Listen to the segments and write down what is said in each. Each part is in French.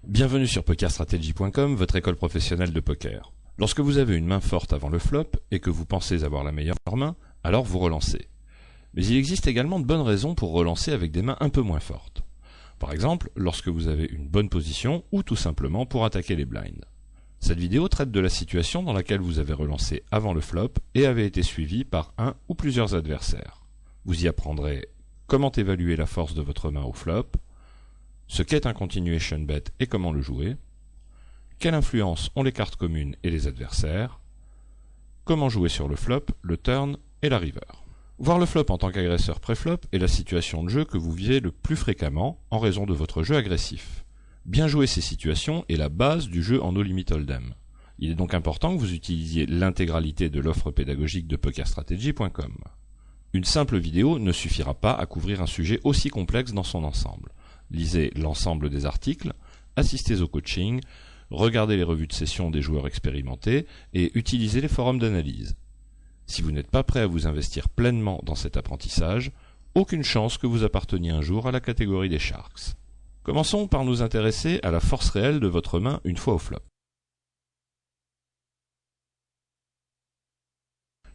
Bienvenue sur pokerstrategy.com, votre école professionnelle de poker. Lorsque vous avez une main forte avant le flop et que vous pensez avoir la meilleure main, alors vous relancez. Mais il existe également de bonnes raisons pour relancer avec des mains un peu moins fortes. Par exemple, lorsque vous avez une bonne position ou tout simplement pour attaquer les blinds. Cette vidéo traite de la situation dans laquelle vous avez relancé avant le flop et avez été suivi par un ou plusieurs adversaires. Vous y apprendrez comment évaluer la force de votre main au flop, ce qu'est un continuation bet et comment le jouer, quelle influence ont les cartes communes et les adversaires, comment jouer sur le flop, le turn et la river. Voir le flop en tant qu'agresseur pré-flop est la situation de jeu que vous vivez le plus fréquemment en raison de votre jeu agressif. Bien jouer ces situations est la base du jeu en No Limit Hold'em. Il est donc important que vous utilisiez l'intégralité de l'offre pédagogique de pokerstrategy.com. Une simple vidéo ne suffira pas à couvrir un sujet aussi complexe dans son ensemble. Lisez l'ensemble des articles, assistez au coaching, regardez les revues de session des joueurs expérimentés et utilisez les forums d'analyse. Si vous n'êtes pas prêt à vous investir pleinement dans cet apprentissage, aucune chance que vous apparteniez un jour à la catégorie des Sharks. Commençons par nous intéresser à la force réelle de votre main une fois au flop.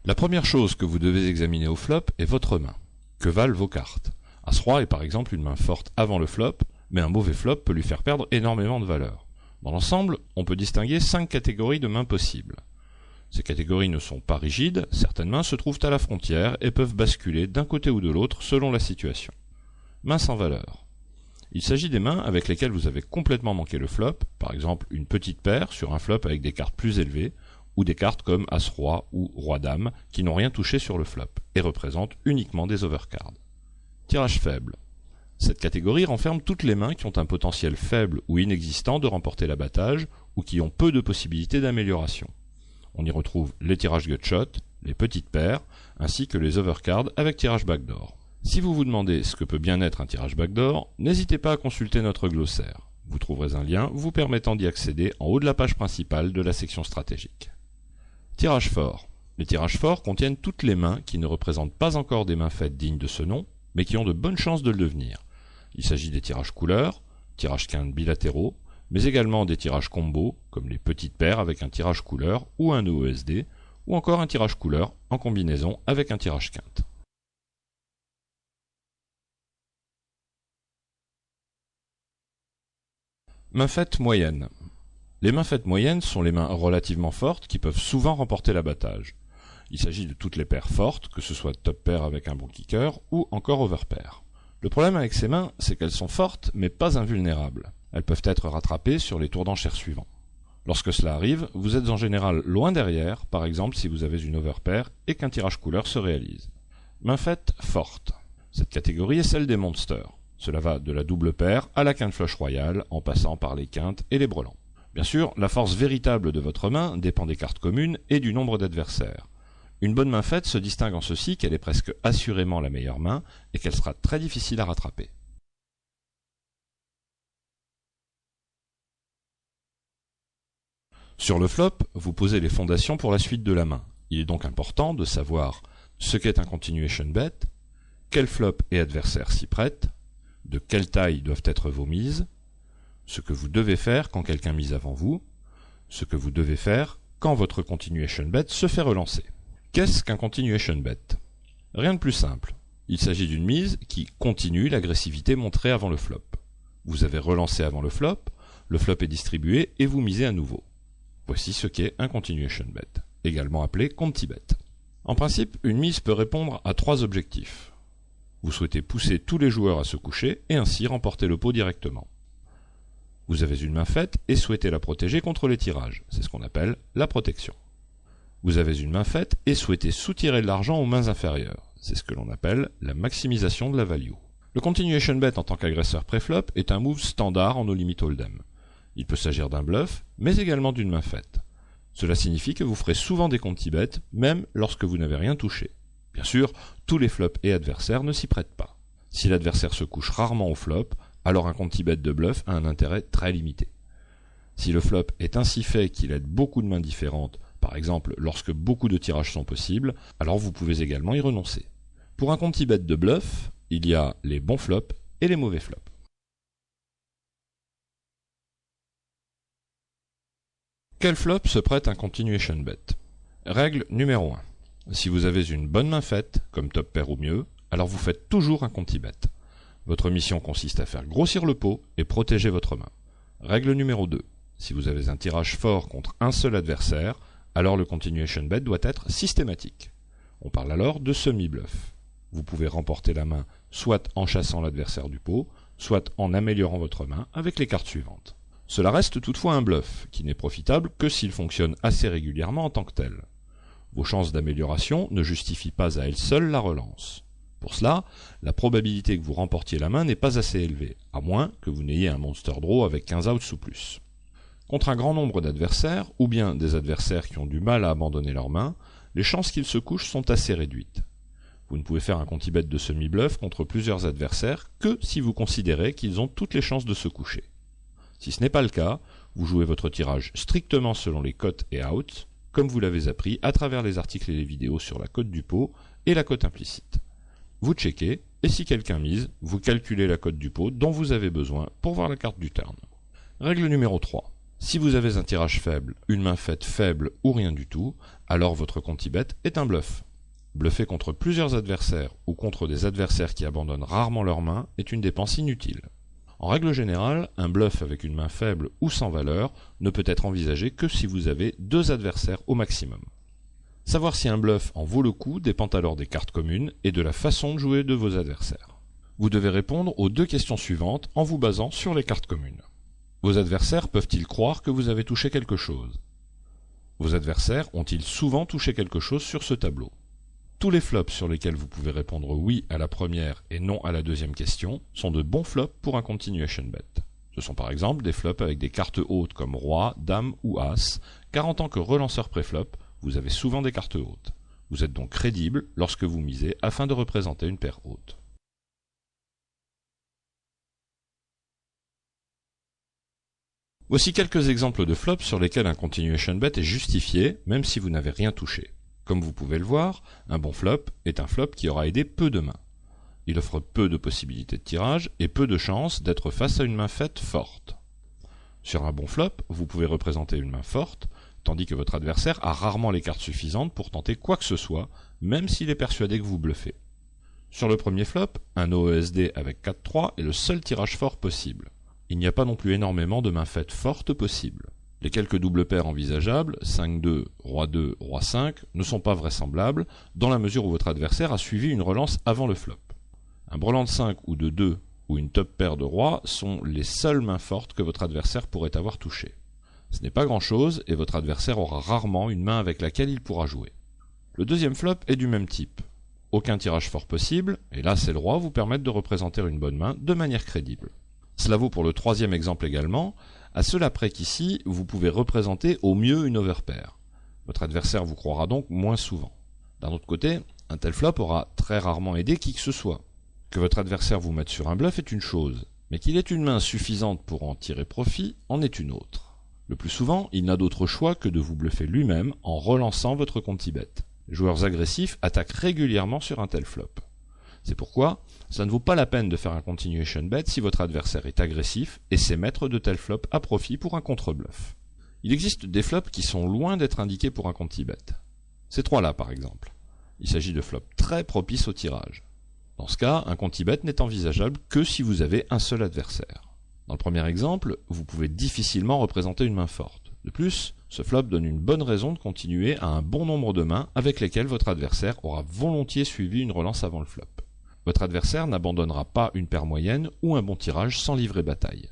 La première chose que vous devez examiner au flop est votre main. Que valent vos cartes? As-Roi est par exemple une main forte avant le flop, mais un mauvais flop peut lui faire perdre énormément de valeur. Dans l'ensemble, on peut distinguer 5 catégories de mains possibles. Ces catégories ne sont pas rigides, certaines mains se trouvent à la frontière et peuvent basculer d'un côté ou de l'autre selon la situation. Mains sans valeur. Il s'agit des mains avec lesquelles vous avez complètement manqué le flop, par exemple une petite paire sur un flop avec des cartes plus élevées, ou des cartes comme As-Roi ou Roi-Dame qui n'ont rien touché sur le flop et représentent uniquement des overcards. Tirage faible. Cette catégorie renferme toutes les mains qui ont un potentiel faible ou inexistant de remporter l'abattage ou qui ont peu de possibilités d'amélioration. On y retrouve les tirages gutshot, les petites paires, ainsi que les overcards avec tirage backdoor. Si vous vous demandez ce que peut bien être un tirage backdoor, n'hésitez pas à consulter notre glossaire. Vous trouverez un lien vous permettant d'y accéder en haut de la page principale de la section stratégique. Tirage fort. Les tirages forts contiennent toutes les mains qui ne représentent pas encore des mains faites dignes de ce nom, mais qui ont de bonnes chances de le devenir. Il s'agit des tirages couleurs, tirages quintes bilatéraux, mais également des tirages combo, comme les petites paires avec un tirage couleur ou un EOSD, ou encore un tirage couleur en combinaison avec un tirage quinte. Mains faites moyennes. Les mains faites moyennes sont les mains relativement fortes qui peuvent souvent remporter l'abattage. Il s'agit de toutes les paires fortes, que ce soit top pair avec un bon kicker ou encore over pair. Le problème avec ces mains, c'est qu'elles sont fortes mais pas invulnérables. Elles peuvent être rattrapées sur les tours d'enchères suivants. Lorsque cela arrive, vous êtes en général loin derrière, par exemple si vous avez une overpair et qu'un tirage couleur se réalise. Main faite forte. Cette catégorie est celle des monsters. Cela va de la double paire à la quinte flush royale, en passant par les quintes et les brelans. Bien sûr, la force véritable de votre main dépend des cartes communes et du nombre d'adversaires. Une bonne main faite se distingue en ceci qu'elle est presque assurément la meilleure main et qu'elle sera très difficile à rattraper. Sur le flop, vous posez les fondations pour la suite de la main. Il est donc important de savoir ce qu'est un continuation bet, quel flop et adversaire s'y prêtent, de quelle taille doivent être vos mises, ce que vous devez faire quand quelqu'un mise avant vous, ce que vous devez faire quand votre continuation bet se fait relancer. Qu'est-ce qu'un continuation bet? Rien de plus simple. Il s'agit d'une mise qui continue l'agressivité montrée avant le flop. Vous avez relancé avant le flop est distribué et vous misez à nouveau. Voici ce qu'est un continuation bet, également appelé conti bet. En principe, une mise peut répondre à 3 objectifs. Vous souhaitez pousser tous les joueurs à se coucher et ainsi remporter le pot directement. Vous avez une main faite et souhaitez la protéger contre les tirages, c'est ce qu'on appelle la protection. Vous avez une main faite et souhaitez soutirer de l'argent aux mains inférieures, c'est ce que l'on appelle la maximisation de la value. Le continuation bet en tant qu'agresseur pré-flop est un move standard en No Limit Hold'em. Il peut s'agir d'un bluff, mais également d'une main faite. Cela signifie que vous ferez souvent des conti-bets, même lorsque vous n'avez rien touché. Bien sûr, tous les flops et adversaires ne s'y prêtent pas. Si l'adversaire se couche rarement au flop, alors un conti-bet de bluff a un intérêt très limité. Si le flop est ainsi fait qu'il aide beaucoup de mains différentes, par exemple lorsque beaucoup de tirages sont possibles, alors vous pouvez également y renoncer. Pour un conti-bet de bluff, il y a les bons flops et les mauvais flops. Quel flop se prête à un continuation bet? Règle numéro 1. Si vous avez une bonne main faite, comme top pair ou mieux, alors vous faites toujours un conti bet. Votre mission consiste à faire grossir le pot et protéger votre main. Règle numéro 2. Si vous avez un tirage fort contre un seul adversaire, alors le continuation bet doit être systématique. On parle alors de semi-bluff. Vous pouvez remporter la main soit en chassant l'adversaire du pot, soit en améliorant votre main avec les cartes suivantes. Cela reste toutefois un bluff, qui n'est profitable que s'il fonctionne assez régulièrement en tant que tel. Vos chances d'amélioration ne justifient pas à elles seules la relance. Pour cela, la probabilité que vous remportiez la main n'est pas assez élevée, à moins que vous n'ayez un monster draw avec 15 outs ou plus. Contre un grand nombre d'adversaires, ou bien des adversaires qui ont du mal à abandonner leur main, les chances qu'ils se couchent sont assez réduites. Vous ne pouvez faire un conti bet de semi-bluff contre plusieurs adversaires que si vous considérez qu'ils ont toutes les chances de se coucher. Si ce n'est pas le cas, vous jouez votre tirage strictement selon les cotes et outs, comme vous l'avez appris à travers les articles et les vidéos sur la cote du pot et la cote implicite. Vous checkez, et si quelqu'un mise, vous calculez la cote du pot dont vous avez besoin pour voir la carte du turn. Règle numéro 3. Si vous avez un tirage faible, une main faite faible ou rien du tout, alors votre conti bet est un bluff. Bluffer contre plusieurs adversaires ou contre des adversaires qui abandonnent rarement leur main est une dépense inutile. En règle générale, un bluff avec une main faible ou sans valeur ne peut être envisagé que si vous avez 2 adversaires au maximum. Savoir si un bluff en vaut le coup dépend alors des cartes communes et de la façon de jouer de vos adversaires. Vous devez répondre aux 2 questions suivantes en vous basant sur les cartes communes. Vos adversaires peuvent-ils croire que vous avez touché quelque chose? Vos adversaires ont-ils souvent touché quelque chose sur ce tableau? Tous les flops sur lesquels vous pouvez répondre oui à la première et non à la deuxième question sont de bons flops pour un continuation bet. Ce sont par exemple des flops avec des cartes hautes comme roi, dame ou as, car en tant que relanceur préflop, vous avez souvent des cartes hautes. Vous êtes donc crédible lorsque vous misez afin de représenter une paire haute. Voici quelques exemples de flops sur lesquels un continuation bet est justifié, même si vous n'avez rien touché. Comme vous pouvez le voir, un bon flop est un flop qui aura aidé peu de mains. Il offre peu de possibilités de tirage et peu de chances d'être face à une main faite forte. Sur un bon flop, vous pouvez représenter une main forte, tandis que votre adversaire a rarement les cartes suffisantes pour tenter quoi que ce soit, même s'il est persuadé que vous bluffez. Sur le premier flop, un OESD avec 4-3 est le seul tirage fort possible. Il n'y a pas non plus énormément de mains faites fortes possibles. Les quelques doubles paires envisageables, 5-2, Roi-2, Roi-5, ne sont pas vraisemblables, dans la mesure où votre adversaire a suivi une relance avant le flop. Un brelan de 5 ou de 2 ou une top paire de Roi sont les seules mains fortes que votre adversaire pourrait avoir touchées. Ce n'est pas grand-chose et votre adversaire aura rarement une main avec laquelle il pourra jouer. Le deuxième flop est du même type. Aucun tirage fort possible, et là c'est le Roi, vous permettent de représenter une bonne main de manière crédible. Cela vaut pour le troisième exemple également, à cela près qu'ici, vous pouvez représenter au mieux une overpair. Votre adversaire vous croira donc moins souvent. D'un autre côté, un tel flop aura très rarement aidé qui que ce soit. Que votre adversaire vous mette sur un bluff est une chose, mais qu'il ait une main suffisante pour en tirer profit en est une autre. Le plus souvent, il n'a d'autre choix que de vous bluffer lui-même en relançant votre conti bet. Les joueurs agressifs attaquent régulièrement sur un tel flop. C'est pourquoi ça ne vaut pas la peine de faire un continuation bet si votre adversaire est agressif et sait mettre de tels flops à profit pour un contre-bluff. Il existe des flops qui sont loin d'être indiqués pour un conti bet. Ces 3-là par exemple. Il s'agit de flops très propices au tirage. Dans ce cas, un conti bet n'est envisageable que si vous avez un seul adversaire. Dans le premier exemple, vous pouvez difficilement représenter une main forte. De plus, ce flop donne une bonne raison de continuer à un bon nombre de mains avec lesquelles votre adversaire aura volontiers suivi une relance avant le flop. Votre adversaire n'abandonnera pas une paire moyenne ou un bon tirage sans livrer bataille.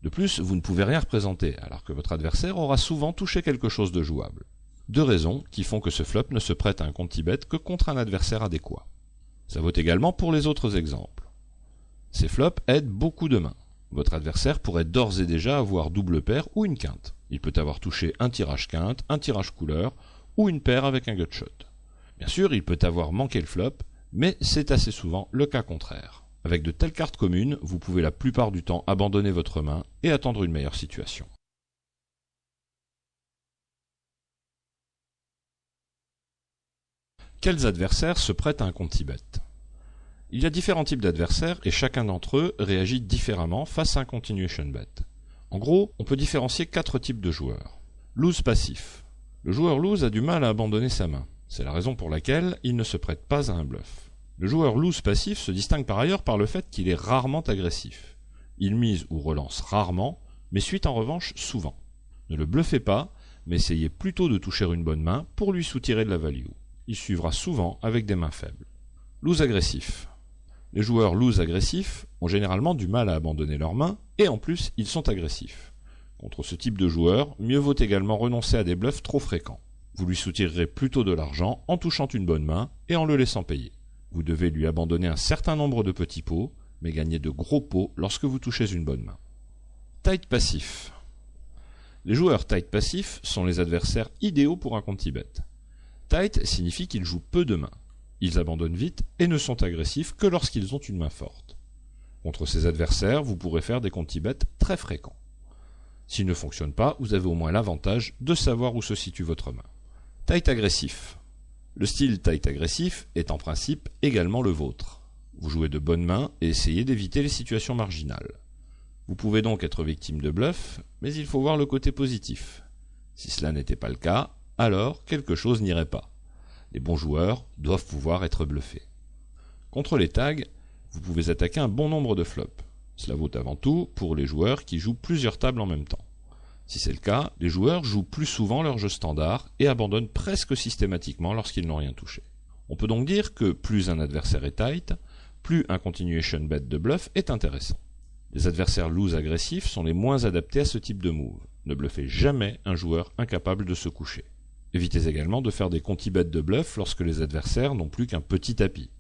De plus, vous ne pouvez rien représenter, alors que votre adversaire aura souvent touché quelque chose de jouable. 2 raisons qui font que ce flop ne se prête à un conti bet que contre un adversaire adéquat. Ça vaut également pour les autres exemples. Ces flops aident beaucoup de mains. Votre adversaire pourrait d'ores et déjà avoir double paire ou une quinte. Il peut avoir touché un tirage quinte, un tirage couleur ou une paire avec un gutshot. Bien sûr, il peut avoir manqué le flop, mais c'est assez souvent le cas contraire. Avec de telles cartes communes, vous pouvez la plupart du temps abandonner votre main et attendre une meilleure situation. Quels adversaires se prêtent à un conti bet? Il y a différents types d'adversaires et chacun d'entre eux réagit différemment face à un continuation bet. En gros, on peut différencier 4 types de joueurs. Lose passif. Le joueur lose a du mal à abandonner sa main. C'est la raison pour laquelle il ne se prête pas à un bluff. Le joueur lose passif se distingue par ailleurs par le fait qu'il est rarement agressif. Il mise ou relance rarement, mais suit en revanche souvent. Ne le bluffez pas, mais essayez plutôt de toucher une bonne main pour lui soutirer de la value. Il suivra souvent avec des mains faibles. Lose agressif. Les joueurs lose agressifs ont généralement du mal à abandonner leurs mains, et en plus, ils sont agressifs. Contre ce type de joueur, mieux vaut également renoncer à des bluffs trop fréquents. Vous lui soutirerez plutôt de l'argent en touchant une bonne main et en le laissant payer. Vous devez lui abandonner un certain nombre de petits pots, mais gagner de gros pots lorsque vous touchez une bonne main. Tight passif. Les joueurs tight passifs sont les adversaires idéaux pour un conti-bet. Tight signifie qu'ils jouent peu de mains. Ils abandonnent vite et ne sont agressifs que lorsqu'ils ont une main forte. Contre ces adversaires, vous pourrez faire des conti-bets très fréquents. S'ils ne fonctionnent pas, vous avez au moins l'avantage de savoir où se situe votre main. Tight agressif. Le style tight agressif est en principe également le vôtre. Vous jouez de bonnes mains et essayez d'éviter les situations marginales. Vous pouvez donc être victime de bluff, mais il faut voir le côté positif. Si cela n'était pas le cas, alors quelque chose n'irait pas. Les bons joueurs doivent pouvoir être bluffés. Contre les tags, vous pouvez attaquer un bon nombre de flops. Cela vaut avant tout pour les joueurs qui jouent plusieurs tables en même temps. Si c'est le cas, les joueurs jouent plus souvent leur jeu standard et abandonnent presque systématiquement lorsqu'ils n'ont rien touché. On peut donc dire que plus un adversaire est tight, plus un continuation bet de bluff est intéressant. Les adversaires loose agressifs sont les moins adaptés à ce type de move. Ne bluffez jamais un joueur incapable de se coucher. Évitez également de faire des conti-bets de bluff lorsque les adversaires n'ont plus qu'un petit tapis.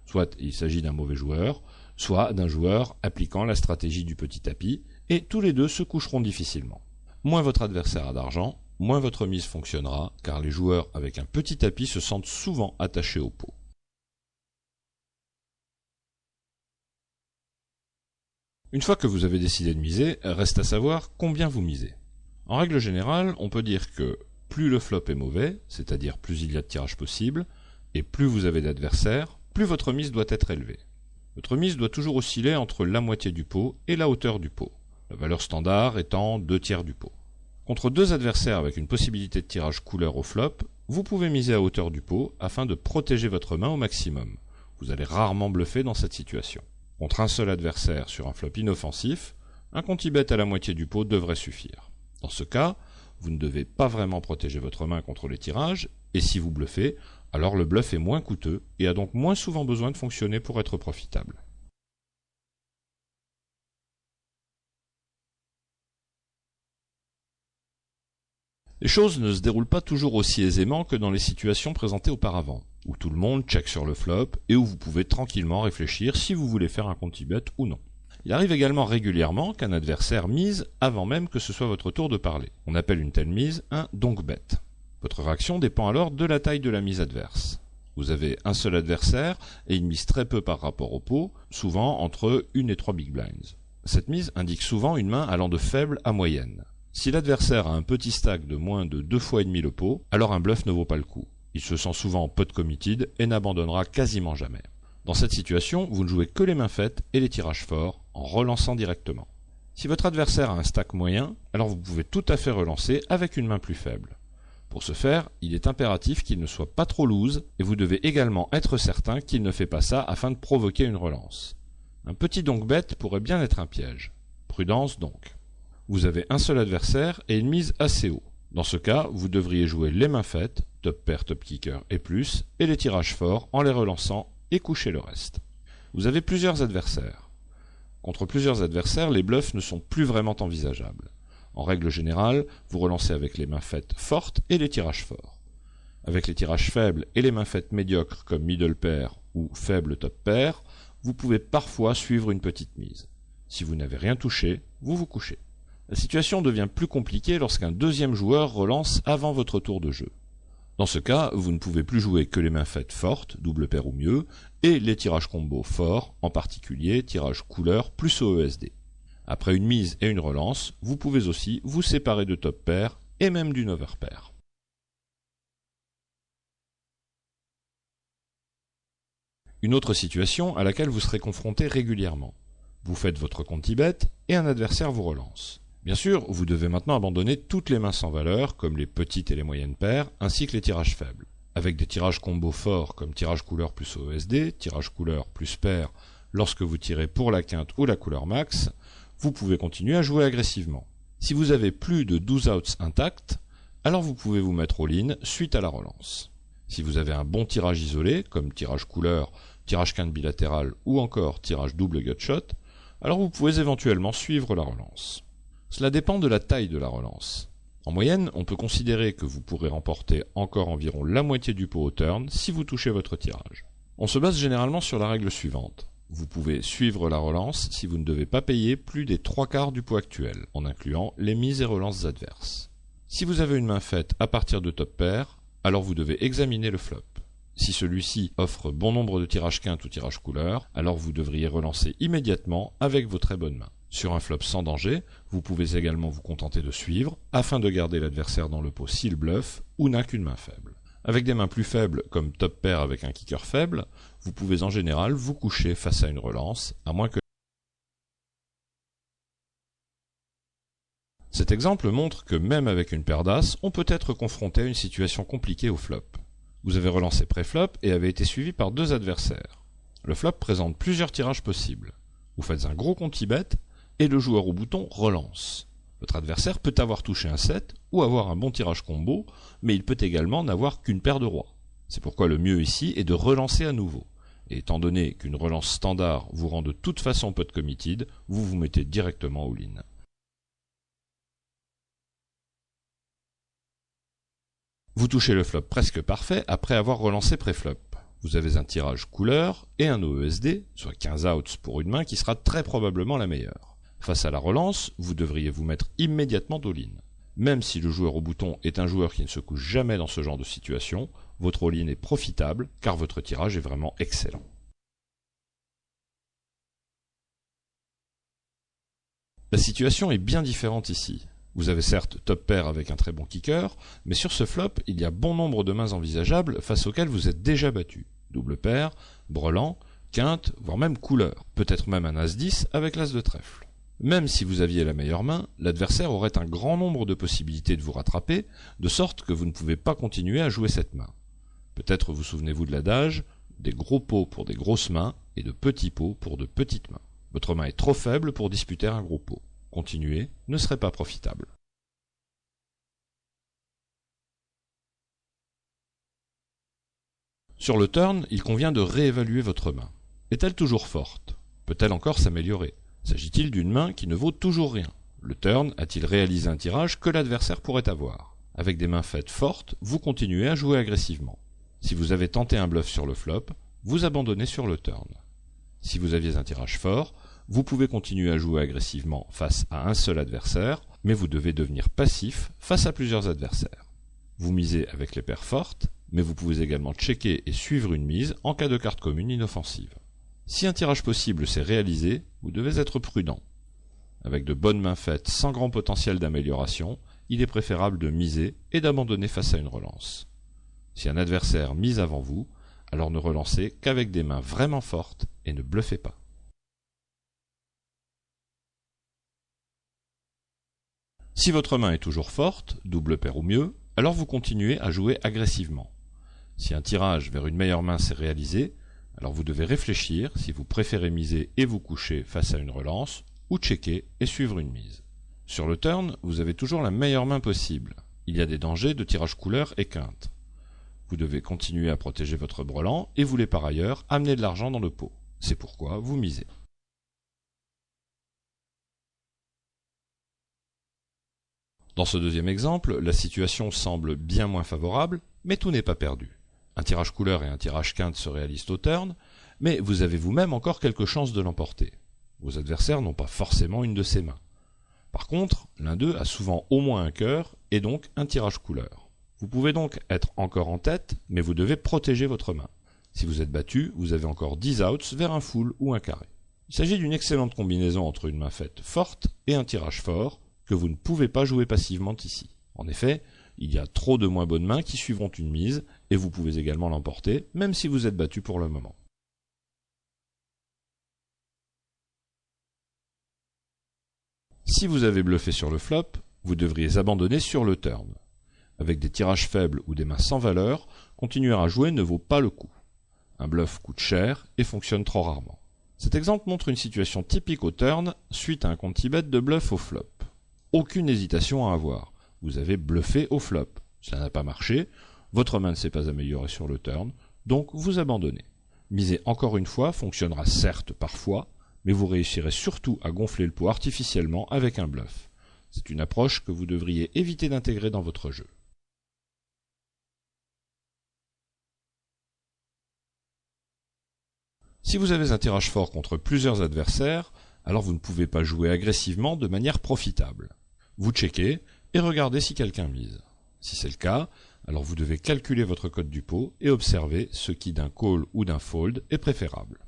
Soit il s'agit d'un mauvais joueur, soit d'un joueur appliquant la stratégie du petit tapis, et tous les deux se coucheront difficilement. Moins votre adversaire a d'argent, moins votre mise fonctionnera, car les joueurs avec un petit tapis se sentent souvent attachés au pot. Une fois que vous avez décidé de miser, reste à savoir combien vous misez. En règle générale, on peut dire que plus le flop est mauvais, c'est-à-dire plus il y a de tirages possibles, et plus vous avez d'adversaires, plus votre mise doit être élevée. Votre mise doit toujours osciller entre la moitié du pot et la hauteur du pot, la valeur standard étant 2/3 du pot. Contre deux adversaires avec une possibilité de tirage couleur au flop, vous pouvez miser à hauteur du pot afin de protéger votre main au maximum. Vous allez rarement bluffer dans cette situation. Contre un seul adversaire sur un flop inoffensif, un conti-bet à la moitié du pot devrait suffire. Dans ce cas, vous ne devez pas vraiment protéger votre main contre les tirages, et si vous bluffez, alors le bluff est moins coûteux et a donc moins souvent besoin de fonctionner pour être profitable. Les choses ne se déroulent pas toujours aussi aisément que dans les situations présentées auparavant, où tout le monde check sur le flop et où vous pouvez tranquillement réfléchir si vous voulez faire un conti-bet ou non. Il arrive également régulièrement qu'un adversaire mise avant même que ce soit votre tour de parler. On appelle une telle mise un donk bet. Votre réaction dépend alors de la taille de la mise adverse. Vous avez un seul adversaire et il mise très peu par rapport au pot, souvent entre 1 et 3 big blinds. Cette mise indique souvent une main allant de faible à moyenne. Si l'adversaire a un petit stack de moins de 2 fois et demi le pot, alors un bluff ne vaut pas le coup. Il se sent souvent pot committed et n'abandonnera quasiment jamais. Dans cette situation, vous ne jouez que les mains faites et les tirages forts, en relançant directement. Si votre adversaire a un stack moyen, alors vous pouvez tout à fait relancer avec une main plus faible. Pour ce faire, il est impératif qu'il ne soit pas trop loose, et vous devez également être certain qu'il ne fait pas ça afin de provoquer une relance. Un petit donk bet pourrait bien être un piège. Prudence donc. Vous avez un seul adversaire et une mise assez haut. Dans ce cas, vous devriez jouer les mains faites, top pair, top kicker et plus, et les tirages forts en les relançant et coucher le reste. Vous avez plusieurs adversaires. Contre plusieurs adversaires, les bluffs ne sont plus vraiment envisageables. En règle générale, vous relancez avec les mains faites fortes et les tirages forts. Avec les tirages faibles et les mains faites médiocres comme middle pair ou faible top pair, vous pouvez parfois suivre une petite mise. Si vous n'avez rien touché, vous vous couchez. La situation devient plus compliquée lorsqu'un deuxième joueur relance avant votre tour de jeu. Dans ce cas, vous ne pouvez plus jouer que les mains faites fortes, double pair ou mieux, et les tirages combo forts, en particulier tirage couleur plus OESD. Après une mise et une relance, vous pouvez aussi vous séparer de top pair et même d'une over pair. Une autre situation à laquelle vous serez confronté régulièrement. Vous faites votre conti-bet et un adversaire vous relance. Bien sûr, vous devez maintenant abandonner toutes les mains sans valeur, comme les petites et les moyennes paires, ainsi que les tirages faibles. Avec des tirages combo forts comme tirage couleur plus OESD, tirage couleur plus paire lorsque vous tirez pour la quinte ou la couleur max, vous pouvez continuer à jouer agressivement. Si vous avez plus de 12 outs intacts, alors vous pouvez vous mettre all-in suite à la relance. Si vous avez un bon tirage isolé, comme tirage couleur, tirage quinte bilatéral ou encore tirage double gutshot, alors vous pouvez éventuellement suivre la relance. Cela dépend de la taille de la relance. En moyenne, on peut considérer que vous pourrez remporter encore environ la moitié du pot au turn si vous touchez votre tirage. On se base généralement sur la règle suivante. Vous pouvez suivre la relance si vous ne devez pas payer plus des 3/4 du pot actuel, en incluant les mises et relances adverses. Si vous avez une main faite à partir de top pair, alors vous devez examiner le flop. Si celui-ci offre bon nombre de tirages quinte ou tirages couleur, alors vous devriez relancer immédiatement avec vos très bonnes mains. Sur un flop sans danger, vous pouvez également vous contenter de suivre, afin de garder l'adversaire dans le pot s'il bluffe ou n'a qu'une main faible. Avec des mains plus faibles, comme top pair avec un kicker faible, vous pouvez en général vous coucher face à une relance, à moins que... Cet exemple montre que même avec une paire d'as, on peut être confronté à une situation compliquée au flop. Vous avez relancé pré-flop et avez été suivi par deux adversaires. Le flop présente plusieurs tirages possibles. Vous faites un gros conti-bet et le joueur au bouton relance. Votre adversaire peut avoir touché un 7 ou avoir un bon tirage combo, mais il peut également n'avoir qu'une paire de rois. C'est pourquoi le mieux ici est de relancer à nouveau. Et étant donné qu'une relance standard vous rend de toute façon pot committed, vous vous mettez directement all-in. Vous touchez le flop presque parfait après avoir relancé pré-flop. Vous avez un tirage couleur et un OESD, soit 15 outs pour une main qui sera très probablement la meilleure. Face à la relance, vous devriez vous mettre immédiatement all-in. Même si le joueur au bouton est un joueur qui ne se couche jamais dans ce genre de situation, votre all-in est profitable car votre tirage est vraiment excellent. La situation est bien différente ici. Vous avez certes top pair avec un très bon kicker, mais sur ce flop, il y a bon nombre de mains envisageables face auxquelles vous êtes déjà battu. Double pair, brelan, quinte, voire même couleur. Peut-être même un as-10 avec l'as de trèfle. Même si vous aviez la meilleure main, l'adversaire aurait un grand nombre de possibilités de vous rattraper, de sorte que vous ne pouvez pas continuer à jouer cette main. Peut-être vous souvenez-vous de l'adage, des gros pots pour des grosses mains et de petits pots pour de petites mains. Votre main est trop faible pour disputer un gros pot. Continuer ne serait pas profitable. Sur le turn, il convient de réévaluer votre main. Est-elle toujours forte? Peut-elle encore s'améliorer? S'agit-il d'une main qui ne vaut toujours rien? Le turn a-t-il réalisé un tirage que l'adversaire pourrait avoir? Avec des mains faites fortes, vous continuez à jouer agressivement. Si vous avez tenté un bluff sur le flop, vous abandonnez sur le turn. Si vous aviez un tirage fort, vous pouvez continuer à jouer agressivement face à un seul adversaire, mais vous devez devenir passif face à plusieurs adversaires. Vous misez avec les paires fortes, mais vous pouvez également checker et suivre une mise en cas de carte commune inoffensive. Si un tirage possible s'est réalisé, vous devez être prudent. Avec de bonnes mains faites sans grand potentiel d'amélioration, il est préférable de miser et d'abandonner face à une relance. Si un adversaire mise avant vous, alors ne relancez qu'avec des mains vraiment fortes et ne bluffez pas. Si votre main est toujours forte, double paire ou mieux, alors vous continuez à jouer agressivement. Si un tirage vers une meilleure main s'est réalisé, alors vous devez réfléchir si vous préférez miser et vous coucher face à une relance, ou checker et suivre une mise. Sur le turn, vous avez toujours la meilleure main possible. Il y a des dangers de tirage couleur et quinte. Vous devez continuer à protéger votre brelan et voulez par ailleurs amener de l'argent dans le pot. C'est pourquoi vous misez. Dans ce deuxième exemple, la situation semble bien moins favorable, mais tout n'est pas perdu. Un tirage couleur et un tirage quinte se réalisent au turn, mais vous avez vous-même encore quelques chances de l'emporter. Vos adversaires n'ont pas forcément une de ces mains. Par contre, l'un d'eux a souvent au moins un cœur et donc un tirage couleur. Vous pouvez donc être encore en tête, mais vous devez protéger votre main. Si vous êtes battu, vous avez encore 10 outs vers un full ou un carré. Il s'agit d'une excellente combinaison entre une main faite forte et un tirage fort, que vous ne pouvez pas jouer passivement ici. En effet, il y a trop de moins bonnes mains qui suivront une mise, et vous pouvez également l'emporter, même si vous êtes battu pour le moment. Si vous avez bluffé sur le flop, vous devriez abandonner sur le turn. Avec des tirages faibles ou des mains sans valeur, continuer à jouer ne vaut pas le coup. Un bluff coûte cher et fonctionne trop rarement. Cet exemple montre une situation typique au turn suite à un conti-bet de bluff au flop. Aucune hésitation à avoir. Vous avez bluffé au flop. Cela n'a pas marché, votre main ne s'est pas améliorée sur le turn, donc vous abandonnez. Miser encore une fois fonctionnera certes parfois, mais vous réussirez surtout à gonfler le pot artificiellement avec un bluff. C'est une approche que vous devriez éviter d'intégrer dans votre jeu. Si vous avez un tirage fort contre plusieurs adversaires, alors vous ne pouvez pas jouer agressivement de manière profitable. Vous checkez et regardez si quelqu'un mise. Si c'est le cas, alors vous devez calculer votre cote du pot et observer ce qui d'un call ou d'un fold est préférable.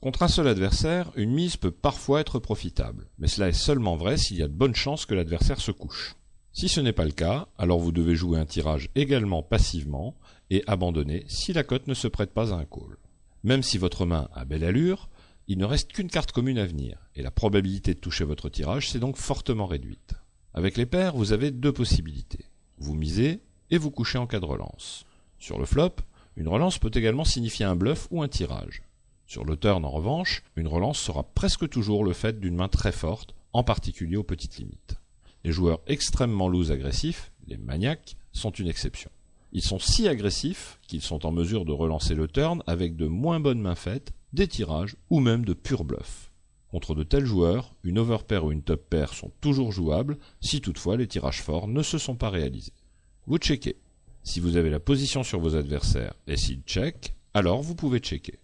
Contre un seul adversaire, une mise peut parfois être profitable, mais cela est seulement vrai s'il y a de bonnes chances que l'adversaire se couche. Si ce n'est pas le cas, alors vous devez jouer un tirage également passivement et abandonner si la cote ne se prête pas à un call. Même si votre main a belle allure, il ne reste qu'une carte commune à venir, et la probabilité de toucher votre tirage s'est donc fortement réduite. Avec les paires, vous avez deux possibilités. Vous misez et vous couchez en cas de relance. Sur le flop, une relance peut également signifier un bluff ou un tirage. Sur le turn, en revanche, une relance sera presque toujours le fait d'une main très forte, en particulier aux petites limites. Les joueurs extrêmement loose agressifs, les maniaques, sont une exception. Ils sont si agressifs qu'ils sont en mesure de relancer le turn avec de moins bonnes mains faites, des tirages ou même de purs bluffs. Contre de tels joueurs, une overpair ou une top pair sont toujours jouables si toutefois les tirages forts ne se sont pas réalisés. Vous checkez. Si vous avez la position sur vos adversaires et s'ils check, alors vous pouvez checker.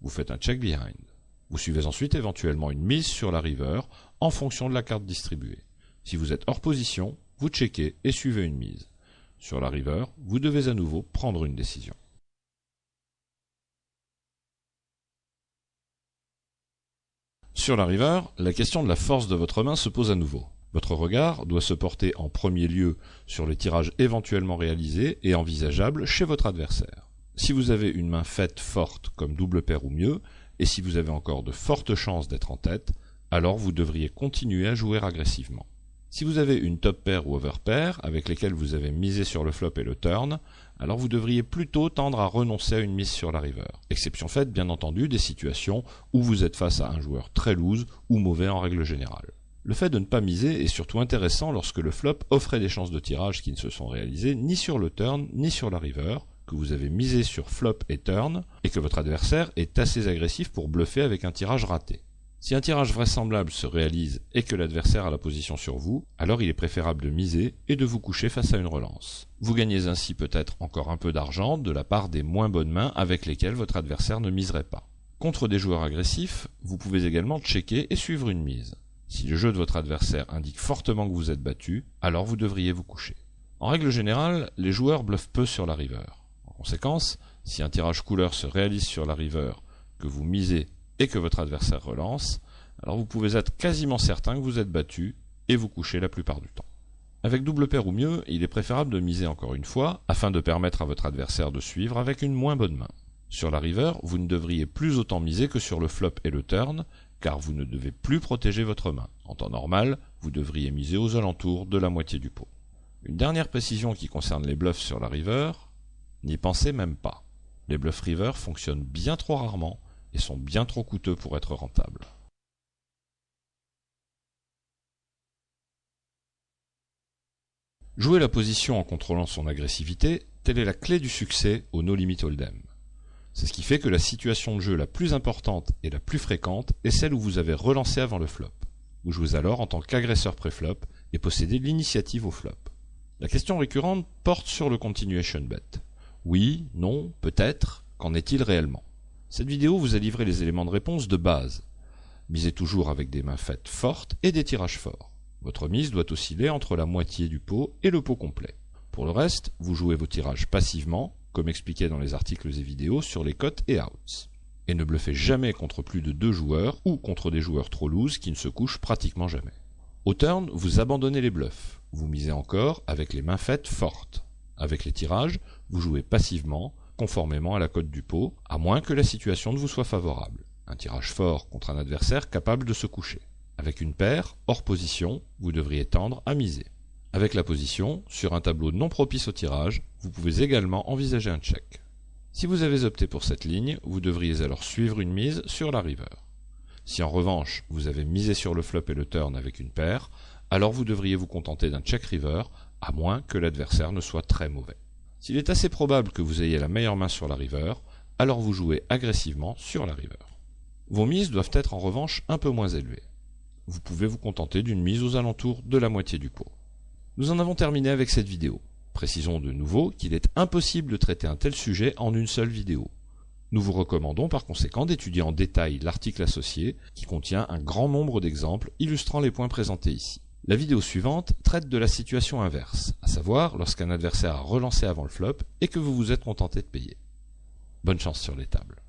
Vous faites un check behind. Vous suivez ensuite éventuellement une mise sur la river en fonction de la carte distribuée. Si vous êtes hors position, vous checkez et suivez une mise. Sur la river, vous devez à nouveau prendre une décision. Sur la river, la question de la force de votre main se pose à nouveau. Votre regard doit se porter en premier lieu sur les tirages éventuellement réalisés et envisageables chez votre adversaire. Si vous avez une main faite forte comme double paire ou mieux, et si vous avez encore de fortes chances d'être en tête, alors vous devriez continuer à jouer agressivement. Si vous avez une top pair ou overpair avec lesquelles vous avez misé sur le flop et le turn, alors vous devriez plutôt tendre à renoncer à une mise sur la river. Exception faite, bien entendu, des situations où vous êtes face à un joueur très loose ou mauvais en règle générale. Le fait de ne pas miser est surtout intéressant lorsque le flop offrait des chances de tirage qui ne se sont réalisées ni sur le turn ni sur la river, que vous avez misé sur flop et turn, et que votre adversaire est assez agressif pour bluffer avec un tirage raté. Si un tirage vraisemblable se réalise et que l'adversaire a la position sur vous, alors il est préférable de miser et de vous coucher face à une relance. Vous gagnez ainsi peut-être encore un peu d'argent de la part des moins bonnes mains avec lesquelles votre adversaire ne miserait pas. Contre des joueurs agressifs, vous pouvez également checker et suivre une mise. Si le jeu de votre adversaire indique fortement que vous êtes battu, alors vous devriez vous coucher. En règle générale, les joueurs bluffent peu sur la river. En conséquence, si un tirage couleur se réalise sur la river, que vous misez et que votre adversaire relance, alors vous pouvez être quasiment certain que vous êtes battu et vous couchez la plupart du temps. Avec double paire ou mieux, il est préférable de miser encore une fois afin de permettre à votre adversaire de suivre avec une moins bonne main. Sur la river, vous ne devriez plus autant miser que sur le flop et le turn, car vous ne devez plus protéger votre main. En temps normal, vous devriez miser aux alentours de la moitié du pot. Une dernière précision qui concerne les bluffs sur la river, n'y pensez même pas. Les bluffs river fonctionnent bien trop rarement et sont bien trop coûteux pour être rentables. Jouer la position en contrôlant son agressivité, telle est la clé du succès au No Limit Hold'em. C'est ce qui fait que la situation de jeu la plus importante et la plus fréquente est celle où vous avez relancé avant le flop. Vous jouez alors en tant qu'agresseur pré-flop et possédez l'initiative au flop. La question récurrente porte sur le continuation bet. Oui, non, peut-être, qu'en est-il réellement ? Cette vidéo vous a livré les éléments de réponse de base. Misez toujours avec des mains faites fortes et des tirages forts. Votre mise doit osciller entre la moitié du pot et le pot complet. Pour le reste, vous jouez vos tirages passivement, comme expliqué dans les articles et vidéos sur les cotes et outs. Et ne bluffez jamais contre plus de 2 joueurs ou contre des joueurs trop loose qui ne se couchent pratiquement jamais. Au turn, vous abandonnez les bluffs. Vous misez encore avec les mains faites fortes. Avec les tirages, vous jouez passivement, conformément à la cote du pot, à moins que la situation ne vous soit favorable. Un tirage fort contre un adversaire capable de se coucher. Avec une paire, hors position, vous devriez tendre à miser. Avec la position, sur un tableau non propice au tirage, vous pouvez également envisager un check. Si vous avez opté pour cette ligne, vous devriez alors suivre une mise sur la river. Si en revanche, vous avez misé sur le flop et le turn avec une paire, alors vous devriez vous contenter d'un check river, à moins que l'adversaire ne soit très mauvais. S'il est assez probable que vous ayez la meilleure main sur la river, alors vous jouez agressivement sur la river. Vos mises doivent être en revanche un peu moins élevées. Vous pouvez vous contenter d'une mise aux alentours de la moitié du pot. Nous en avons terminé avec cette vidéo. Précisons de nouveau qu'il est impossible de traiter un tel sujet en une seule vidéo. Nous vous recommandons par conséquent d'étudier en détail l'article associé qui contient un grand nombre d'exemples illustrant les points présentés ici. La vidéo suivante traite de la situation inverse, à savoir lorsqu'un adversaire a relancé avant le flop et que vous vous êtes contenté de payer. Bonne chance sur les tables.